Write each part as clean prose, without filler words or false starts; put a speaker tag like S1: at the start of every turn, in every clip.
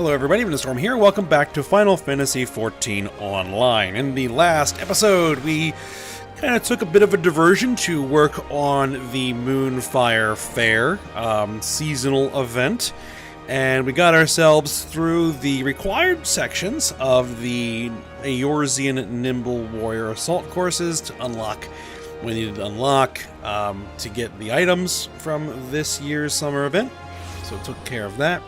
S1: Hello everybody, I'm Storm here. Welcome back to Final Fantasy XIV Online. In the last episode, we kind of took a bit of a diversion to work on the Moonfire Fair seasonal event, and we got ourselves through the required sections of the Eorzean Nimble Warrior Assault courses to unlock what we needed to unlock to get the items from this year's summer event. So it took care of that.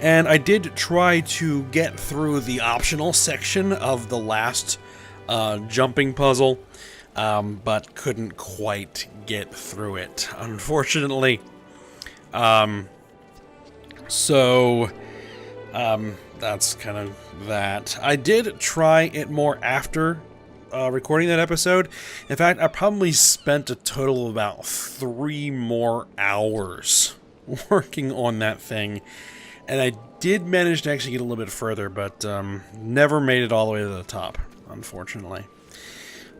S1: And I did try to get through the optional section of the last jumping puzzle, but couldn't quite get through it, unfortunately. So that's kind of that. I did try it more after recording that episode. In fact, I probably spent a total of about 3 more hours working on that thing. And I did manage to actually get a little bit further, but never made it all the way to the top, unfortunately.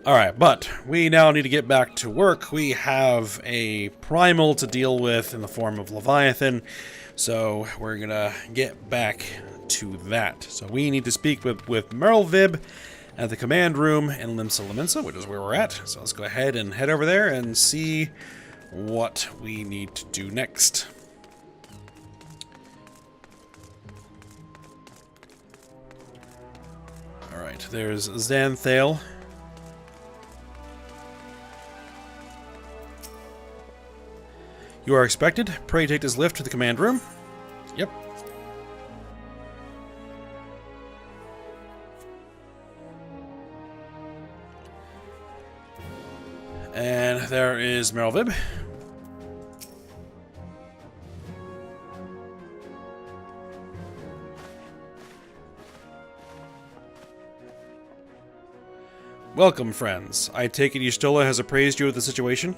S1: Alright, but we now need to get back to work. We have a primal to deal with in the form of Leviathan, so we're gonna get back to that. So we need to speak with Merlvib at the command room in Limsa Lominsa, which is where we're at. So let's go ahead and head over there and see what we need to do next. Alright, there's Xanthale. You are expected. Pray take this lift to the command room. Yep. And there is Merlvib. Welcome, friends. I take it Y'shtola has appraised you of the situation?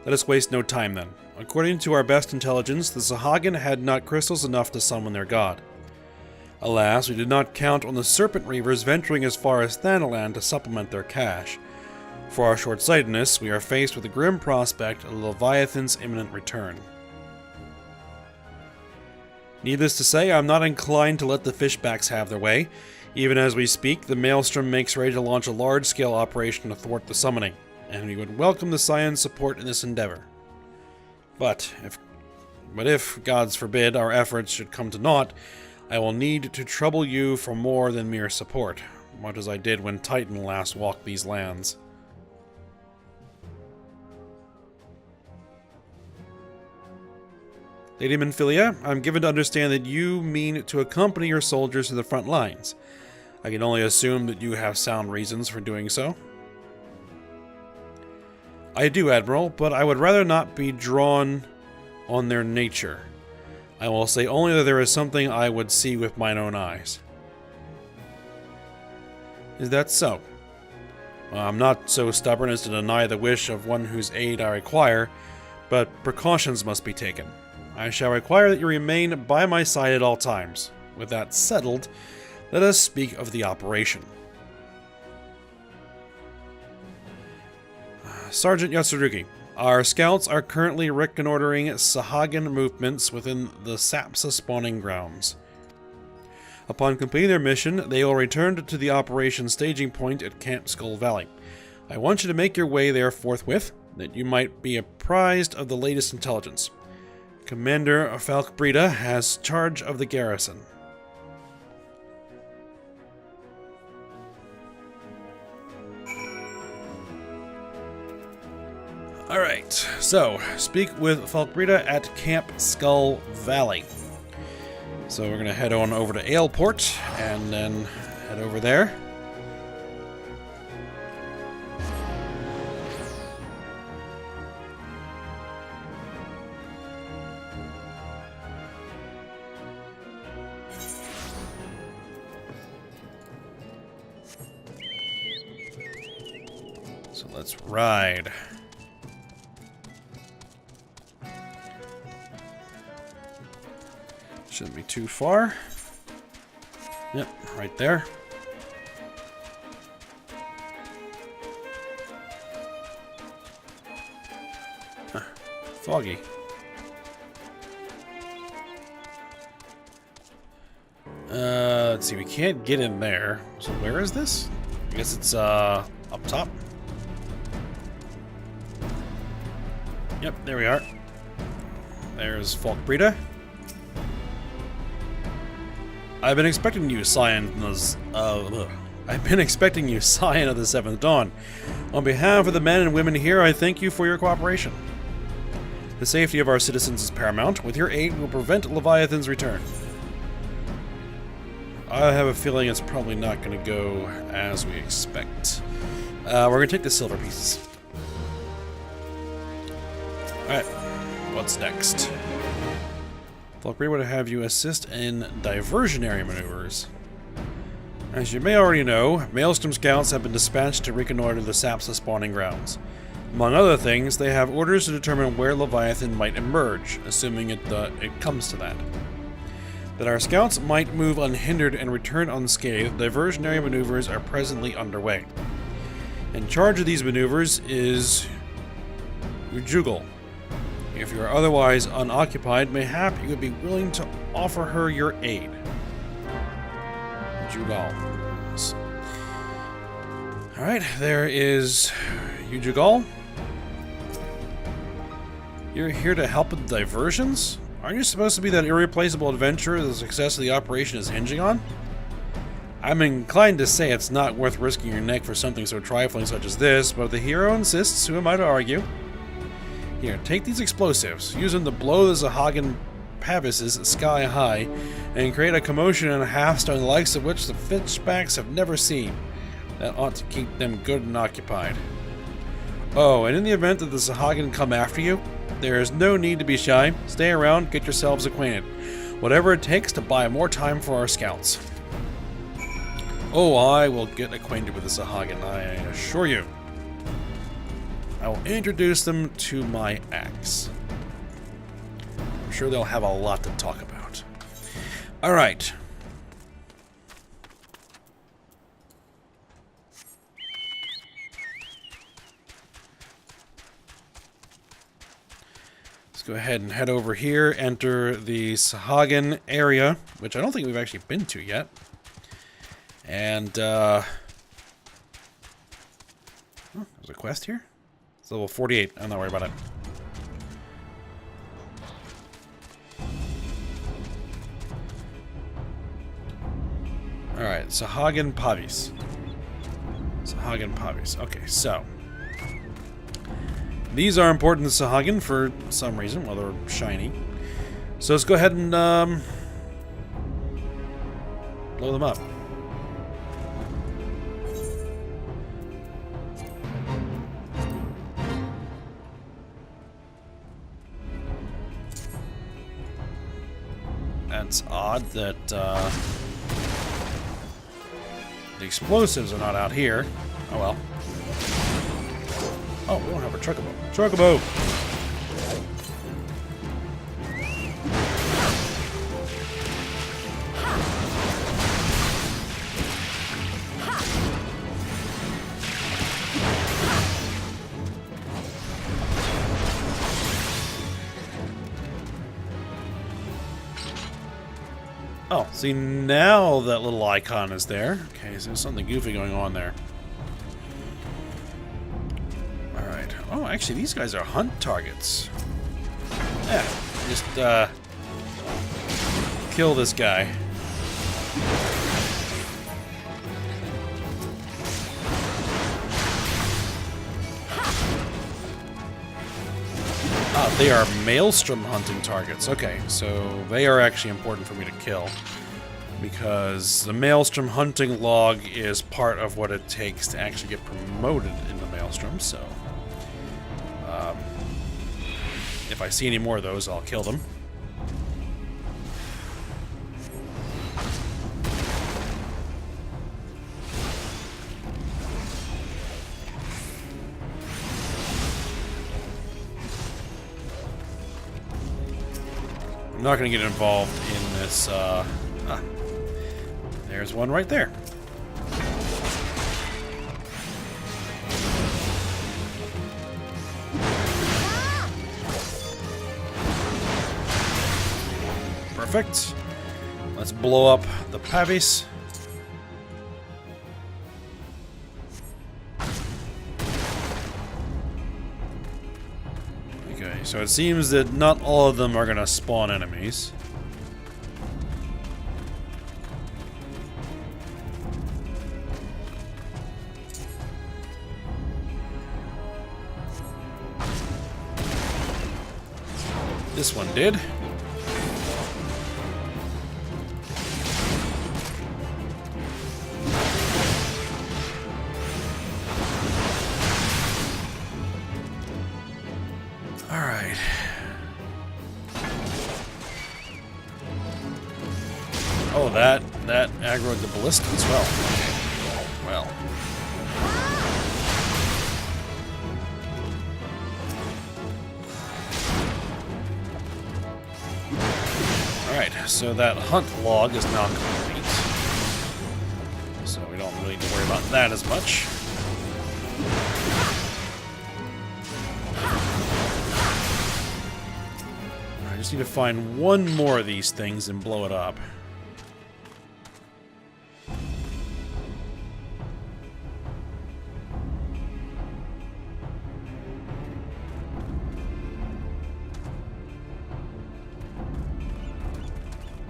S1: Let us waste no time, then. According to our best intelligence, the Sahagin had not crystals enough to summon their god. Alas, we did not count on the Serpent Reavers venturing as far as Thanalan to supplement their cache. For our short-sightedness, we are faced with the grim prospect of Leviathan's imminent return. Needless to say, I'm not inclined to let the fishbacks have their way. Even as we speak, the Maelstrom makes ready to launch a large-scale operation to thwart the summoning, and we would welcome the Scion's support in this endeavor. But if, gods forbid, our efforts should come to naught, I will need to trouble you for more than mere support, much as I did when Titan last walked these lands. Lady Minfilia, I'm given to understand that you mean to accompany your soldiers to the front lines. I can only assume that you have sound reasons for doing so. I do, Admiral, but I would rather not be drawn on their nature. I will say only that there is something I would see with mine own eyes. Is that so? Well, I'm not so stubborn as to deny the wish of one whose aid I require, but precautions must be taken. I shall require that you remain by my side at all times. With that settled, let us speak of the operation. Sergeant Yatsurugi, our scouts are currently reconnoitering Sahagin movements within the Sapsa spawning grounds. Upon completing their mission, they will return to the operation staging point at Camp Skull Valley. I want you to make your way there forthwith, that you might be apprised of the latest intelligence. Commander Falkbreda has charge of the garrison. Alright, so, speak with Falkbreda at Camp Skull Valley. So we're going to head on over to Aleport, and then head over there. So let's ride. Shouldn't be too far. Yep, right there. Foggy. Let's see, we can't get in there. So where is this? I guess it's up top. Yep, there we are. There's Falkbreda. I've been expecting you, Scion of the Seventh Dawn. On behalf of the men and women here, I thank you for your cooperation. The safety of our citizens is paramount. With your aid, we'll prevent Leviathan's return. I have a feeling it's probably not going to go as we expect. We're going to take the silver pieces. Alright, what's next? Falkbreda would have you assist in diversionary maneuvers. As you may already know, Maelstrom scouts have been dispatched to reconnoiter the Sapsa spawning grounds. Among other things, they have orders to determine where Leviathan might emerge, assuming it comes to that. That our scouts might move unhindered and return unscathed, diversionary maneuvers are presently underway. In charge of these maneuvers is Ujugal. If you are otherwise unoccupied, mayhap you would be willing to offer her your aid. Ujugal. Alright, there is Ujugal. You're here to help with diversions? Aren't you supposed to be that irreplaceable adventurer the success of the operation is hinging on? I'm inclined to say it's not worth risking your neck for something so trifling such as this, but if the hero insists, who am I to argue? Here, take these explosives. Use them to blow the Sahagin pavises sky high and create a commotion in a half-stone the likes of which the fishbacks have never seen. That ought to keep them good and occupied. Oh, and in the event that the Sahagin come after you, there is no need to be shy. Stay around, get yourselves acquainted. Whatever it takes to buy more time for our scouts. Oh, I will get acquainted with the Sahagin, I assure you. I will introduce them to my axe. I'm sure they'll have a lot to talk about. Alright. Let's go ahead and head over here, enter the Sahagin area, which I don't think we've actually been to yet. And, there's a quest here? It's level 48. I'm not worried about it. Alright, Sahagin Pavis. Sahagin Pavis. Okay, so. These are important to Sahagin for some reason. Well, they're shiny. So let's go ahead and, blow them up. It's odd that the explosives are not out here. Oh well. Oh, we don't have a Chocobo. Chocobo! Oh, see, now that little icon is there. Okay, so there's something goofy going on there. Alright. Oh, actually, these guys are hunt targets. Yeah, just, kill this guy. Ah, they are Maelstrom hunting targets. Okay, so they are actually important for me to kill. Because the Maelstrom hunting log is part of what it takes to actually get promoted in the Maelstrom, so... if I see any more of those, I'll kill them. I'm not going to get involved in this, there's one right there. Perfect. Let's blow up the Pavis. Okay, so it seems that not all of them are going to spawn enemies. This one did. Alright. Oh, that aggroed the ballista as well. Well. Alright, so that hunt log is now complete. So we don't really need to worry about that as much. I just need to find one more of these things and blow it up.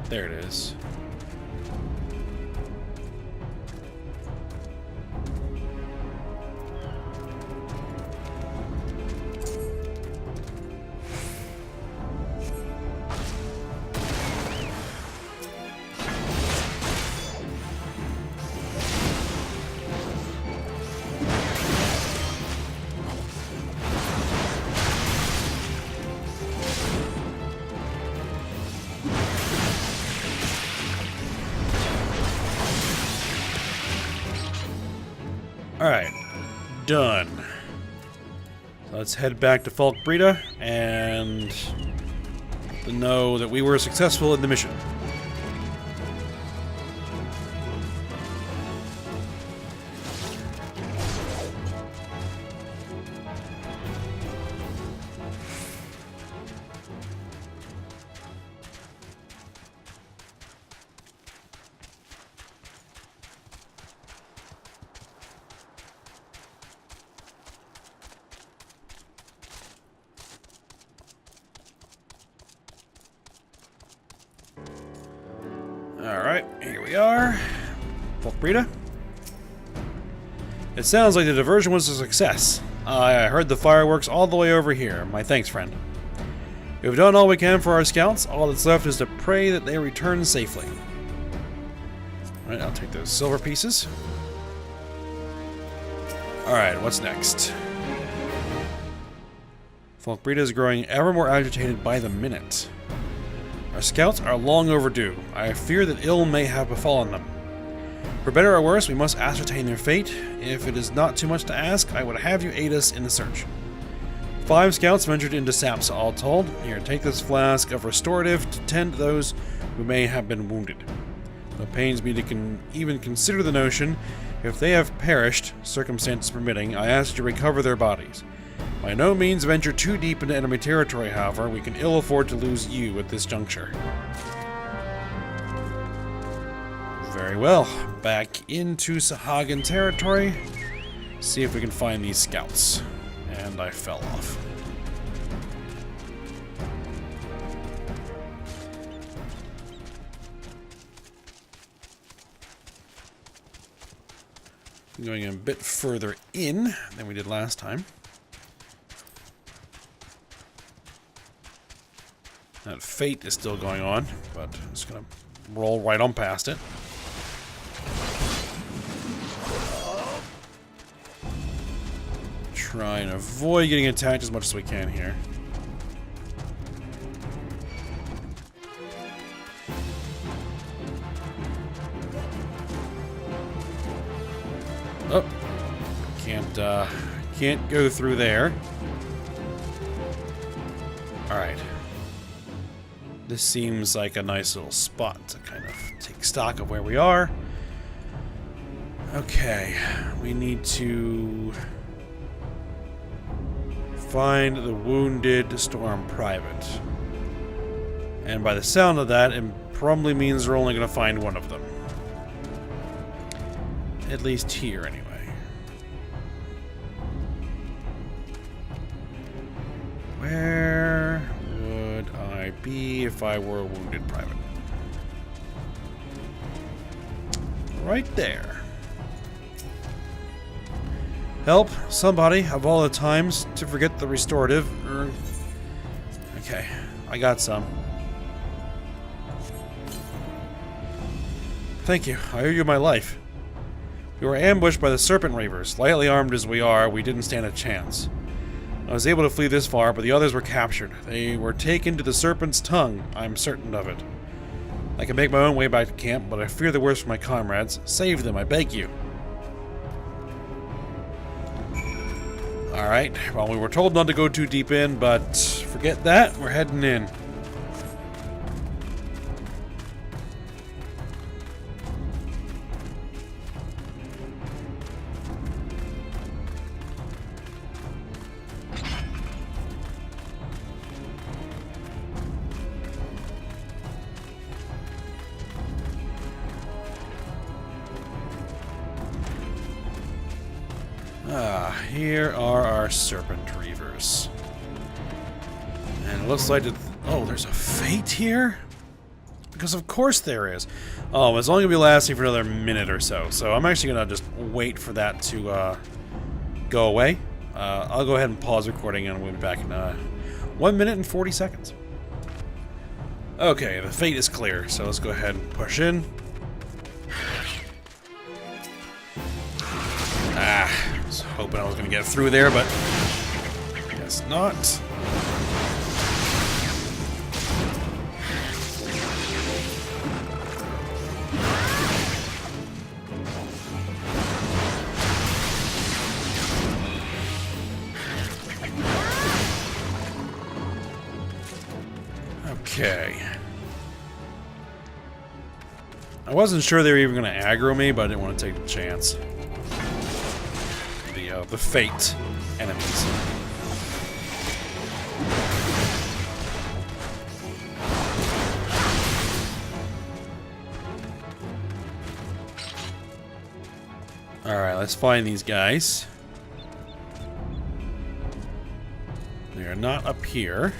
S1: There it is. Alright, done. So let's head back to Falkbreda and know that we were successful in the mission. Alright, here we are. Falkbreda. It sounds like the diversion was a success. I heard the fireworks all the way over here. My thanks, friend. We've done all we can for our scouts. All that's left is to pray that they return safely. Alright, I'll take those silver pieces. Alright, what's next? Falkbreda is growing ever more agitated by the minute. Our scouts are long overdue. I fear that ill may have befallen them. For better or worse, we must ascertain their fate. If it is not too much to ask, I would have you aid us in the search. 5 scouts ventured into Sapsa, all told. Here, take this flask of restorative to tend to those who may have been wounded. It pains me to even consider the notion. If they have perished, circumstances permitting, I ask you to recover their bodies. By no means venture too deep into enemy territory, however. We can ill afford to lose you at this juncture. Very well. Back into Sahagin territory. See if we can find these scouts. And I fell off. Going a bit further in than we did last time. That fate is still going on, but I'm just going to roll right on past it. Try and avoid getting attacked as much as we can here. Oh, can't go through there. All right. This seems like a nice little spot to kind of take stock of where we are. Okay, we need to find the wounded Storm Private. And by the sound of that, it probably means we're only going to find one of them. At least here, anyway. Where would I be if I were a wounded private? Right there. Help, somebody, of all the times to forget the restorative. Okay, I got some. Thank you, I owe you my life. We were ambushed by the Serpent Reavers. Lightly armed as we are, we didn't stand a chance. I was able to flee this far, but the others were captured. They were taken to the Serpent's Tongue, I'm certain of it. I can make my own way back to camp, but I fear the worst for my comrades. Save them, I beg you. Alright, well, we were told not to go too deep in, but forget that, we're heading in. Here are our Serpent Reavers. And it looks like oh, there's a fate here? Because of course there is. Oh, it's only going to be lasting for another minute or so. So I'm actually going to just wait for that to go away. I'll go ahead and pause recording and we'll be back in 1 minute and 40 seconds. Okay, the fate is clear. So let's go ahead and push in. Hoping I was going to get through there, but guess not. Okay. I wasn't sure they were even going to aggro me, but I didn't want to take the chance. The fate enemies. Alright, let's find these guys. They are not up here.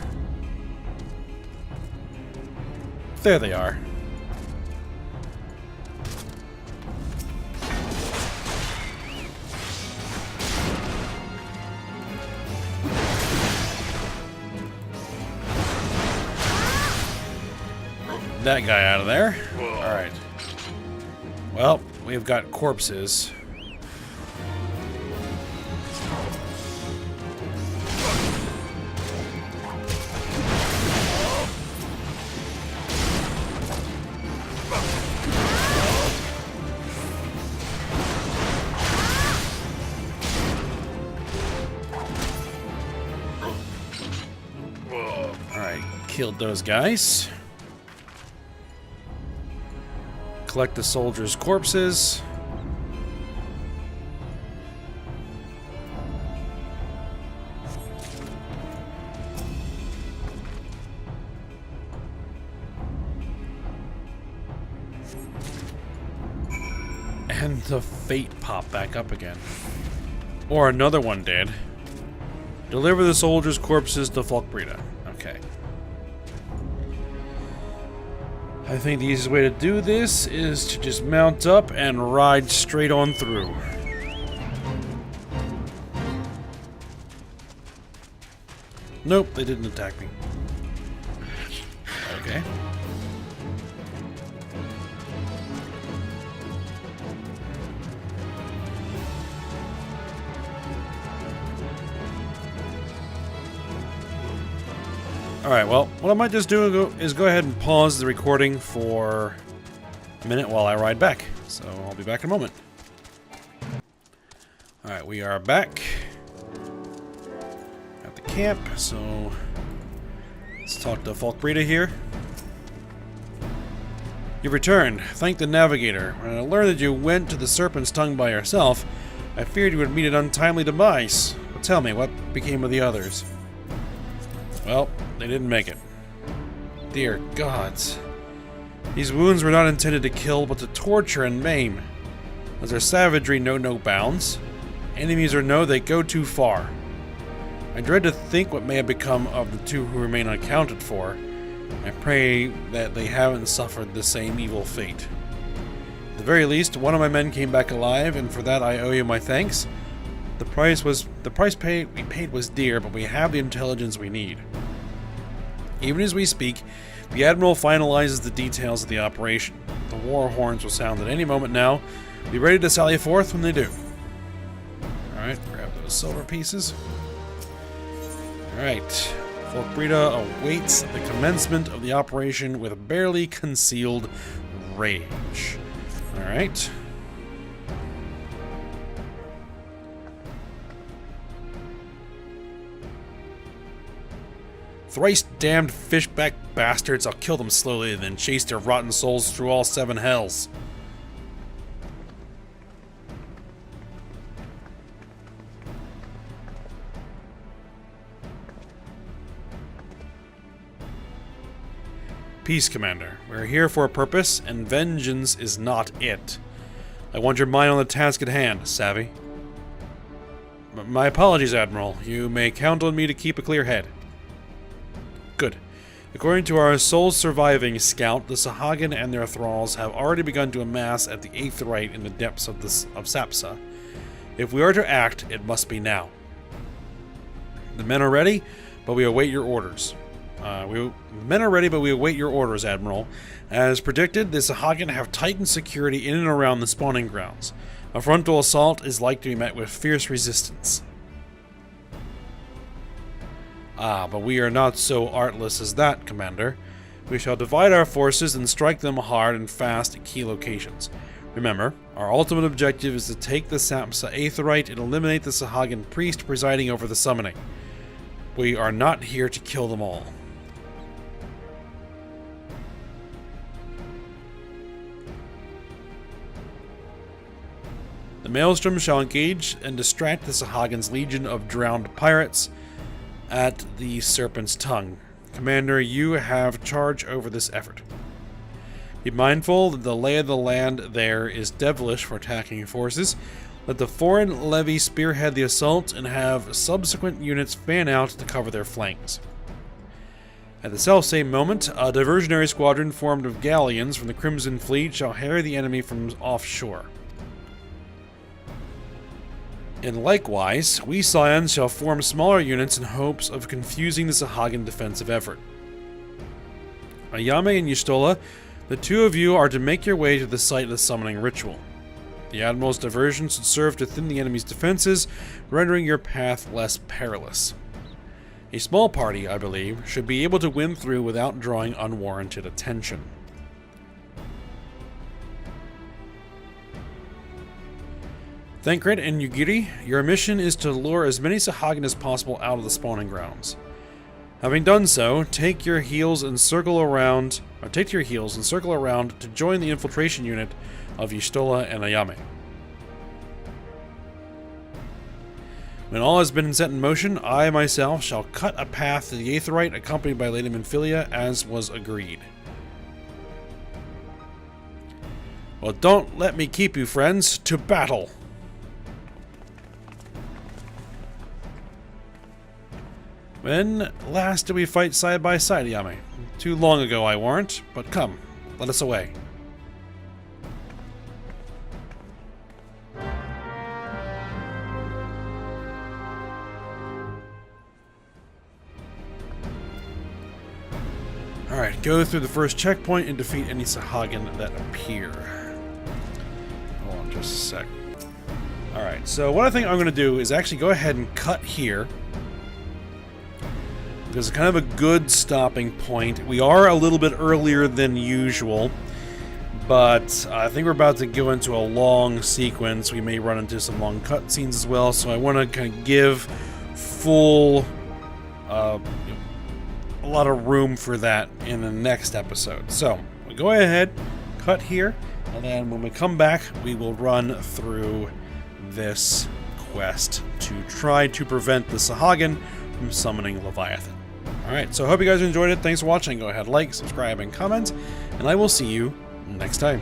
S1: There they are. That guy out of there. Alright. Well, we've got corpses. Alright, killed those guys. Collect the soldiers' corpses. And the fate popped back up again. Or another one did. Deliver the soldiers' corpses to Folkbreda. Okay. I think the easiest way to do this is to just mount up and ride straight on through. Nope, they didn't attack me. Okay. Alright, well, what I might just do is go ahead and pause the recording for a minute while I ride back. So I'll be back in a moment. Alright, we are back at the camp, so let's talk to Folkbreda here. You returned. Thank the navigator. When I learned that you went to the Serpent's Tongue by yourself, I feared you would meet an untimely demise. But tell me, what became of the others? Well, they didn't make it. Dear gods. These wounds were not intended to kill, but to torture and maim. Does their savagery know no bounds? Enemies or no, they go too far. I dread to think what may have become of the two who remain unaccounted for. I pray that they haven't suffered the same evil fate. At the very least, one of my men came back alive, and for that I owe you my thanks. The price we paid was dear, but we have the intelligence we need. Even as we speak, the Admiral finalizes the details of the operation. The war horns will sound at any moment now. Be ready to sally forth when they do. Alright, grab those silver pieces. Alright, Fort Breda awaits the commencement of the operation with barely concealed rage. Alright. Thrice damned fishback bastards, I'll kill them slowly and then chase their rotten souls through all 7 hells. Peace, Commander. We're here for a purpose, and vengeance is not it. I want your mind on the task at hand, savvy? My apologies, Admiral. You may count on me to keep a clear head. Good. According to our sole surviving scout, the Sahagin and their thralls have already begun to amass at the 8th Rite in the depths of Sapsa. If we are to act, it must be now. The men are ready, but we await your orders. Men are ready, but we await your orders, Admiral. As predicted, the Sahagin have tightened security in and around the spawning grounds. A frontal assault is likely to be met with fierce resistance. But we are not so artless as that, Commander. We shall divide our forces and strike them hard and fast at key locations. Remember, our ultimate objective is to take the Sapsa 8th Rite and eliminate the Sahagin priest presiding over the summoning. We are not here to kill them all. The Maelstrom shall engage and distract the Sahagin's legion of drowned pirates at the Serpent's Tongue. Commander, you have charge over this effort. Be mindful that the lay of the land there is devilish for attacking forces. Let the foreign levy spearhead the assault and have subsequent units fan out to cover their flanks. At the selfsame moment, a diversionary squadron formed of galleons from the Crimson Fleet shall harry the enemy from offshore. And likewise, we Scions shall form smaller units in hopes of confusing the Sahagin defensive effort. Ayame and Y'shtola, the two of you are to make your way to the site of the summoning ritual. The Admiral's diversion should serve to thin the enemy's defenses, rendering your path less perilous. A small party, I believe, should be able to win through without drawing unwarranted attention. Thancred and Yugiri, your mission is to lure as many Sahagin as possible out of the spawning grounds. Having done so, take to your heels and circle around to join the infiltration unit of Y'shtola and Ayame. When all has been set in motion, I myself shall cut a path to the 8th Rite accompanied by Lady Minfilia, as was agreed. Well, don't let me keep you, friends. To battle! When last did we fight side by side, Ayame? Too long ago, I warrant, but come, let us away. Alright, go through the first checkpoint and defeat any Sahagin that appear. Hold on just a sec. Alright, so what I think I'm going to do is actually go ahead and cut here. Because it's kind of a good stopping point. We are a little bit earlier than usual, but I think we're about to go into a long sequence. We may run into some long cutscenes as well, so I want to kind of give full, a lot of room for that in the next episode. So, we'll go ahead, cut here, and then when we come back, we will run through this quest to try to prevent the Sahagin from summoning Leviathan. Alright, so I hope you guys enjoyed it. Thanks for watching. Go ahead, like, subscribe, and comment, and I will see you next time.